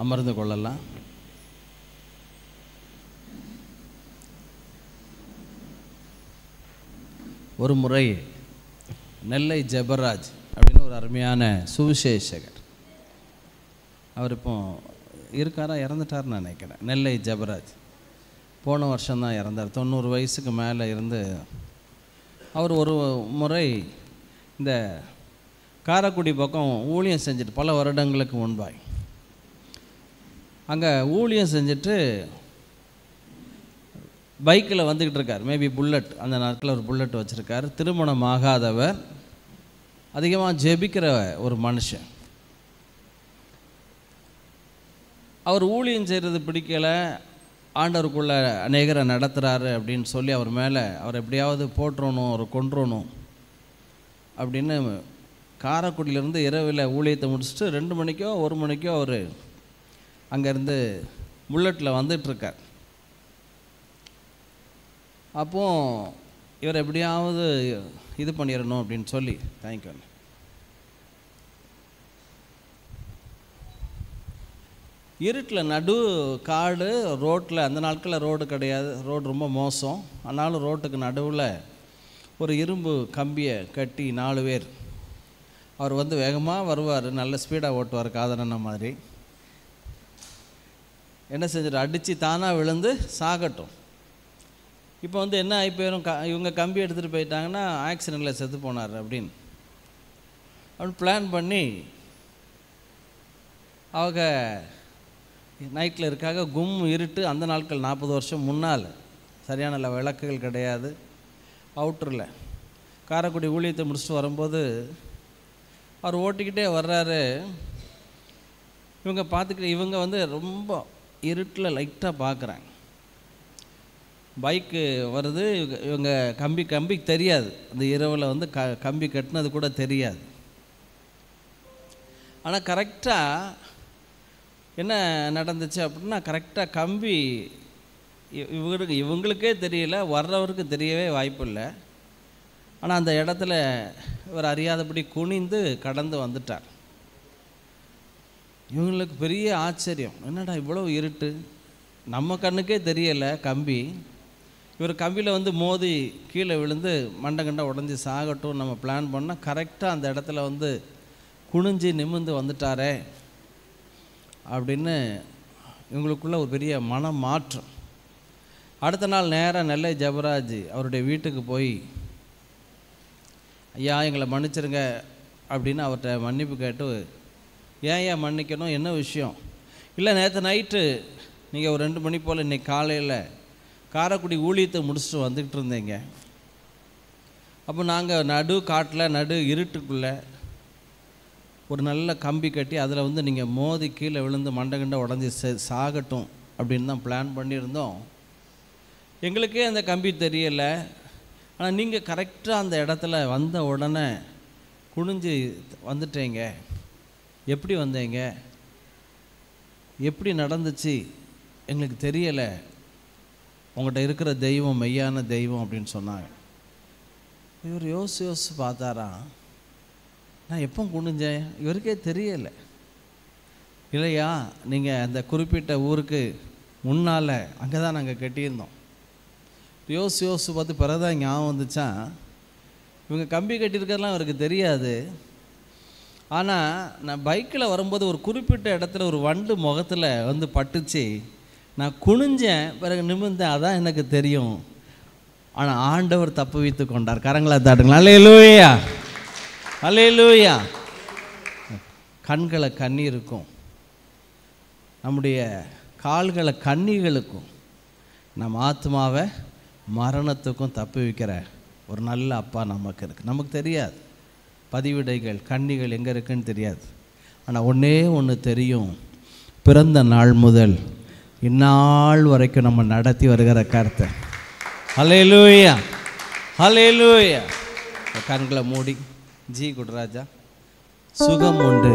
அமர்ந்து கொள்ளலாம். ஒரு முறை நெல்லை ஜெபராஜ் அப்படின்னு ஒரு அருமையான சுவிசேஷகர், அவர் இப்போ இருக்காரா, இறந்துட்டார்னு நினைக்கிறேன். நெல்லை ஜெபராஜ் போன வருஷம்தான் இறந்தார். 90 வயசுக்கு மேலே இருந்து அவர் ஒரு முறை இந்த காரைக்குடி பக்கம் ஊழியம் செஞ்சுட்டு பல வருடங்களுக்கு முன்பாய் அங்கே ஊழியம் செஞ்சுட்டு பைக்கில் வந்துக்கிட்டு இருக்கார். மேபி புல்லட், அந்த நாட்களில் ஒரு புல்லட் வச்சுருக்கார். திருமணம் ஆகாதவர், அதிகமாக ஜெபிக்கிற ஒரு மனுஷன். அவர் ஊழியம் செய்கிறது பிடிக்கலை, ஆண்டவருக்குள்ளே அநேகரை நடத்துகிறாரு அப்படின்னு சொல்லி அவர் மேலே அவர் எப்படியாவது போட்டுறணும், அவர் கொன்றணும் அப்படின்னு காரைக்குடியிலேருந்து இரவில் ஊழியத்தை முடிச்சுட்டு 2 மணிக்கோ 1 மணிக்கோ அவர் அங்கேருந்து புல்லட்டில் வந்துட்டுருக்கார். அப்போது இவர் எப்படியாவது இது பண்ணிடணும் அப்படின்னு சொல்லி தேங்க்யூ. இருட்டில் நடு காடு ரோட்டில், அந்த நாட்களில் ரோடு கிடையாது, ரோடு ரொம்ப மோசம். ஆனாலும் ரோட்டுக்கு நடுவில் ஒரு இரும்பு கம்பியை கட்டி 4 பேர், அவர் வந்து வேகமாக வருவார், நல்ல ஸ்பீடாக ஓட்டுவார், காதலன மாதிரி. என்ன செஞ்சிட்டு அடித்து தானாக விழுந்து சாகட்டும். இப்போ வந்து என்ன ஆகி போயிடும், இவங்க கம்பி எடுத்துகிட்டு போயிட்டாங்கன்னா ஆக்சிடெண்ட்டில் செத்து போனார் அப்படின்னு பிளான் பண்ணி அவங்க நைட்டில் இருக்காக. கும் இருட்டு, அந்த நாட்கள் 40 வருஷம் முன்னால், சரியான விளக்குகள் கிடையாது. அவுட்டரில் காரைக்குடி ஊழியத்தை முடிச்சுட்டு வரும்போது அவர் ஓட்டிக்கிட்டே வர்றாரு. இவங்க பார்த்துக்கிட்டு, இவங்க வந்து ரொம்ப இருட்டில் லைட்டாக பார்க்குறாங்க. பைக்கு வருது, இவங்க கம்பி தெரியாது, அந்த இரவில் வந்து கம்பி கட்டினது கூட தெரியாது. ஆனால் கரெக்டாக என்ன நடந்துச்சு அப்படின்னா, கரெக்டாக கம்பி இவங்களுக்கே தெரியல, வர்றவருக்கு தெரியவே வாய்ப்பு இல்லை. ஆனால் அந்த இடத்துல இவர் அறியாதபடி குனிந்து கடந்து வந்துட்டார். இவங்களுக்கு பெரிய ஆச்சரியம், என்னடா இவ்வளோ இருட்டு, நம்ம கண்ணுக்கே தெரியலை கம்பி, இவர் கம்பியில் வந்து மோதி கீழே விழுந்து மண்டை உடஞ்சி சாகட்டும் நம்ம பிளான் பண்ணால் கரெக்டாக அந்த இடத்துல வந்து குனிஞ்சு நிமிர்ந்து வந்துட்டாரே அப்படின்னு இவங்களுக்குள்ள ஒரு பெரிய மன மாற்றம். அடுத்த நாள் நேராக நெல்லை ஜெபராஜ் அவருடைய வீட்டுக்கு போய், ஐயா எங்களை மன்னிச்சிருங்க அப்படின்னு அவர்கிட்ட மன்னிப்பு கேட்டு, ஏன் மன்னிக்கணும், என்ன விஷயம்? இல்லை, நேற்று நைட்டு நீங்கள் ஒரு 2 மணி போல் இன்றைக்கி காலையில் காரைக்குடி ஊழியத்தை முடிச்சுட்டு வந்துக்கிட்டு இருந்தீங்க. அப்போ நாங்கள் நடு காட்டில் நடு இருட்டுக்குள்ளே ஒரு நல்ல கம்பி கட்டி அதில் வந்து நீங்கள் மோதி கீழே விழுந்து மண்டை உடஞ்சி சாகட்டும் அப்படின்னு தான் பிளான் பண்ணியிருந்தோம். எங்களுக்கே அந்த கம்பி தெரியலை, ஆனால் நீங்கள் கரெக்டாக அந்த இடத்துல வந்த உடனே குனிஞ்சு வந்துட்டீங்க. எப்படி வந்தீங்க, எப்படி நடந்துச்சு எங்களுக்கு தெரியலை, உங்கள்கிட்ட இருக்கிற தெய்வம் மெய்யான தெய்வம் அப்படின்னு சொன்னாங்க. இவர் யோசிச்சு பார்த்தாரா, நான் எப்போ குனிஞ்சேன், இவருக்கே தெரியலை. இல்லையா, நீங்கள் அந்த குறிப்பிட்ட ஊருக்கு முன்னால் அங்கே தான் நாங்கள் கட்டியிருந்தோம். யோசிச்சு பார்த்து பிறதான் ஞாபகம் வந்துச்சா, இவங்க கம்பி கட்டியிருக்கிறதுலாம் அவருக்கு தெரியாது. ஆனால் நான் பைக்கில் வரும்போது ஒரு குறிப்பிட்ட இடத்துல ஒரு வண்டு முகத்தில் வந்து பட்டுச்சு, நான் குனிஞ்சேன், பிறகு நிமிர்ந்தேன், அதான் எனக்கு தெரியும். ஆனால் ஆண்டவர் தப்பு வைத்து கொண்டார். கரங்களை தாட்டுங்களா, அல்லேலூயா அல்லேலூயா. கண்களை கண்ணீருக்கும் நம்முடைய கால்களை கண்ணீர்களுக்கும் நம்ம ஆத்மாவை மரணத்துக்கும் தப்பு வைக்கிற ஒரு நல்ல அப்பா நமக்கு இருக்குது. நமக்கு தெரியாது பதிவிடைகள் கண்ணிகள் எங்கே இருக்குன்னு தெரியாது. ஆனால் ஒன்று தெரியும், பிறந்த நாள் முதல் இந்நாள் வரைக்கும் நம்ம நடத்தி வருகிற கருத்தை. அல்லேலூயா அல்லேலூயா. கண்களை மூடி, ஜி குட்ராஜா, சுகம் உண்டு,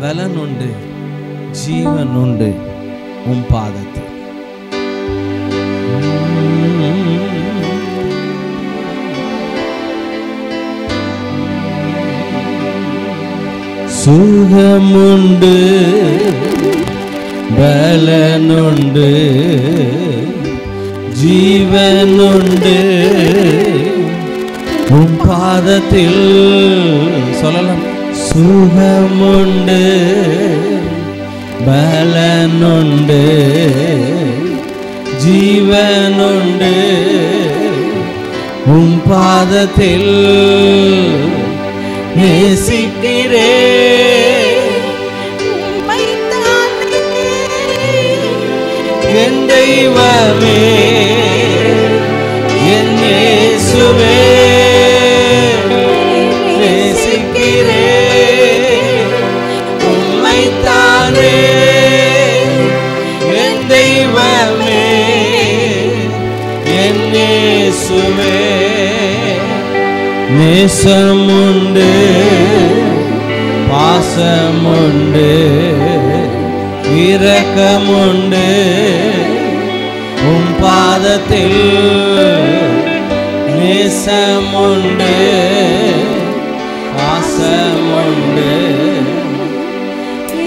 பலன் உண்டு, ஜீவன் உண்டு உம் பாதத்தில். சுகமுண்டு, பலனுண்டு ஜீவனுண்டு உம் பாதத்தில். சொல்லலாம். சுகமுண்டு பலனுண்டு ஜீவனுண்டு உம் பாதத்தில். நேசிக்கிறே என் தெய்வமே என் இயேசுவே. நேசிக்கிறே உம்மைத்தானே என் தெய்வமே என் இயேசுவே. நேசமுண்டு பாசமுண்டு இரக்கமுண்டு உம் பாதத்தில். நேசமுண்டு பாசமுண்டு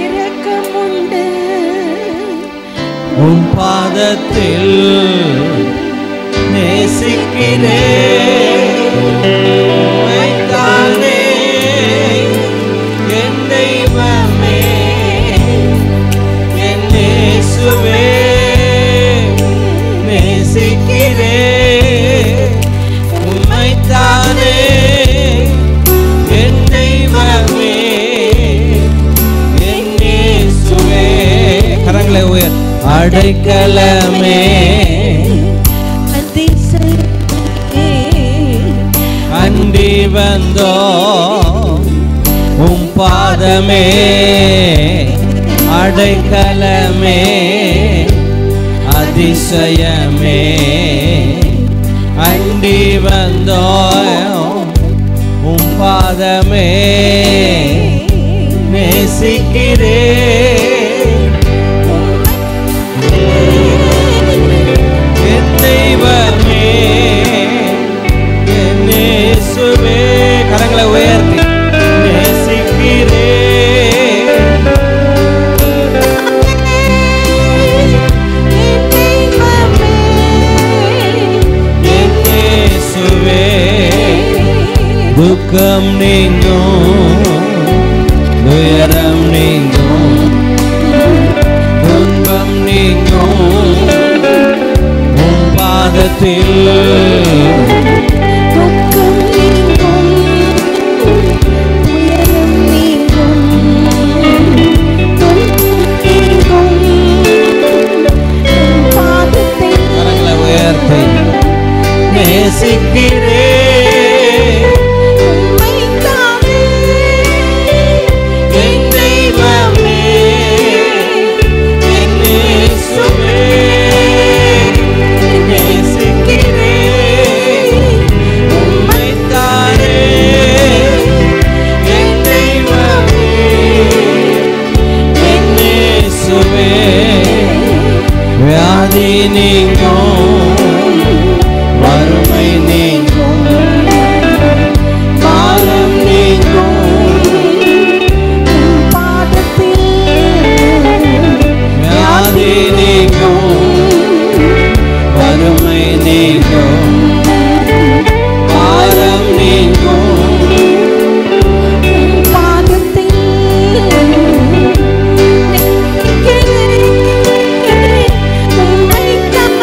இரக்கமுண்டு உம் பாதத்தில். நேசிக்கிறே உம்மைத்தானே என் தெய்வமே என் இயேசுவே. நேசிக்கிறே உம்மைத்தானே என் தெய்வமே என் இயேசுவே. கரங்களை உயர். அடைக்கலமே அண்டி வந்தோ உம் பாதமே. அடைக்கலமே அதிசயமே அண்டி வந்தோ உம் பாதமே. நேசிக்கிறே என் தெய்வமே என் இயேசுவே. கரங்களை உயர்த்தி. நேசிக்கிறே என் இயேசுவே. துக்கம் நீங்கும் துயரம் நீங்கும் துன்பம் நீங்கும் உம் பாதத்தில். கரங்களை உயர்த்தி. நேசிக்கிறே என் தெய்வமே என் இயேசுவே. நேசிக்கிறே உம்மைத்தானே என் தெய்வமே என் இயேசுவே. வியாதி நீங்கும் வறுமை நீங்கும் பாரம் நீங்கும் வியாதி நீங்கும் வறுமை நீங்கும் பாரம் நீங்கும். உம்மைத்தானே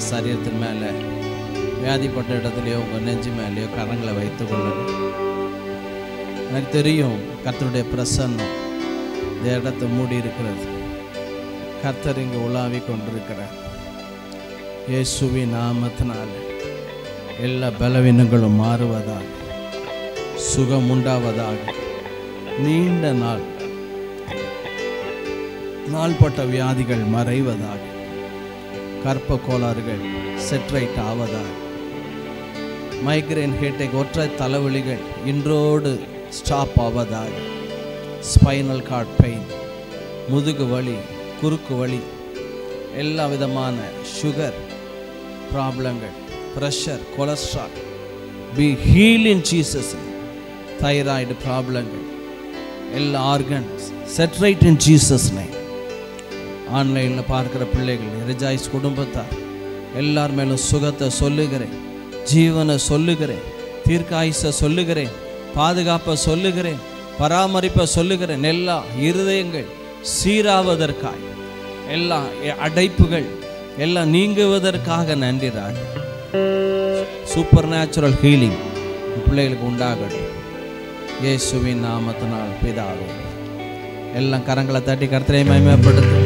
சரீரத்தின் மேலே, வியாதிப்பட்ட இடத்துலையோ உங்கள் நெஞ்சு மேலேயோ கரங்களை வைத்து கொள்ளுங்க. எனக்கு தெரியும் கர்த்தருடைய பிரசன்னம் இந்த இடத்தை மூடி இருக்கிறது. கர்த்தர் இங்கே உலாவி கொண்டிருக்கிறார். இயேசுவின் நாமத்தினால எல்லா பலவீனங்களும் மாறுவதாக, சுகம் உண்டாவதாக, நீண்ட நாள்பட்ட வியாதிகள் மறைவதாக, கர்ப்ப கோளாறுகள் செட்ரைட் ஆவதாக, மைக்ரைன் ஹெட்டேக் ஒற்றை தலைவலிகள் இன்றோடு ஸ்டாப் ஆவதாக, ஸ்பைனல் கார்ட் பெயின், முதுகு வலி, குறுக்கு வலி, எல்லா விதமான சுகர் ப்ராப்ளங்கள், pressure, cholesterol be heal in Jesus. Thyroid ப்ராப்ளங்கள், எல்லா organs set right in Jesus name. ஆன்லைனில் பார்க்குற பிள்ளைகள், ரிஜாய்ஸ் குடும்பத்தார் எல்லார் மேலும் சுகத்தை சொல்லுகிறேன், ஜீவனை சொல்லுகிறேன், தீர்க்காயுசை சொல்லுகிறேன், பாதுகாப்பை சொல்லுகிறேன், பராமரிப்பை சொல்லுகிறேன். எல்லா இருதயங்கள் சீராவதற்காய், எல்லா அடைப்புகள் எல்லாம் நீங்குவதற்காக நன்றி ராஜா. சூப்பர் நேச்சுரல் ஹீலிங் பிள்ளைகளுக்கு உண்டாகட்டும் இயேசுவின் நாமத்தினால் பிதாவே. எல்லாம் கரங்களை தட்டி கர்த்தரை மகிமைப்படுத்து.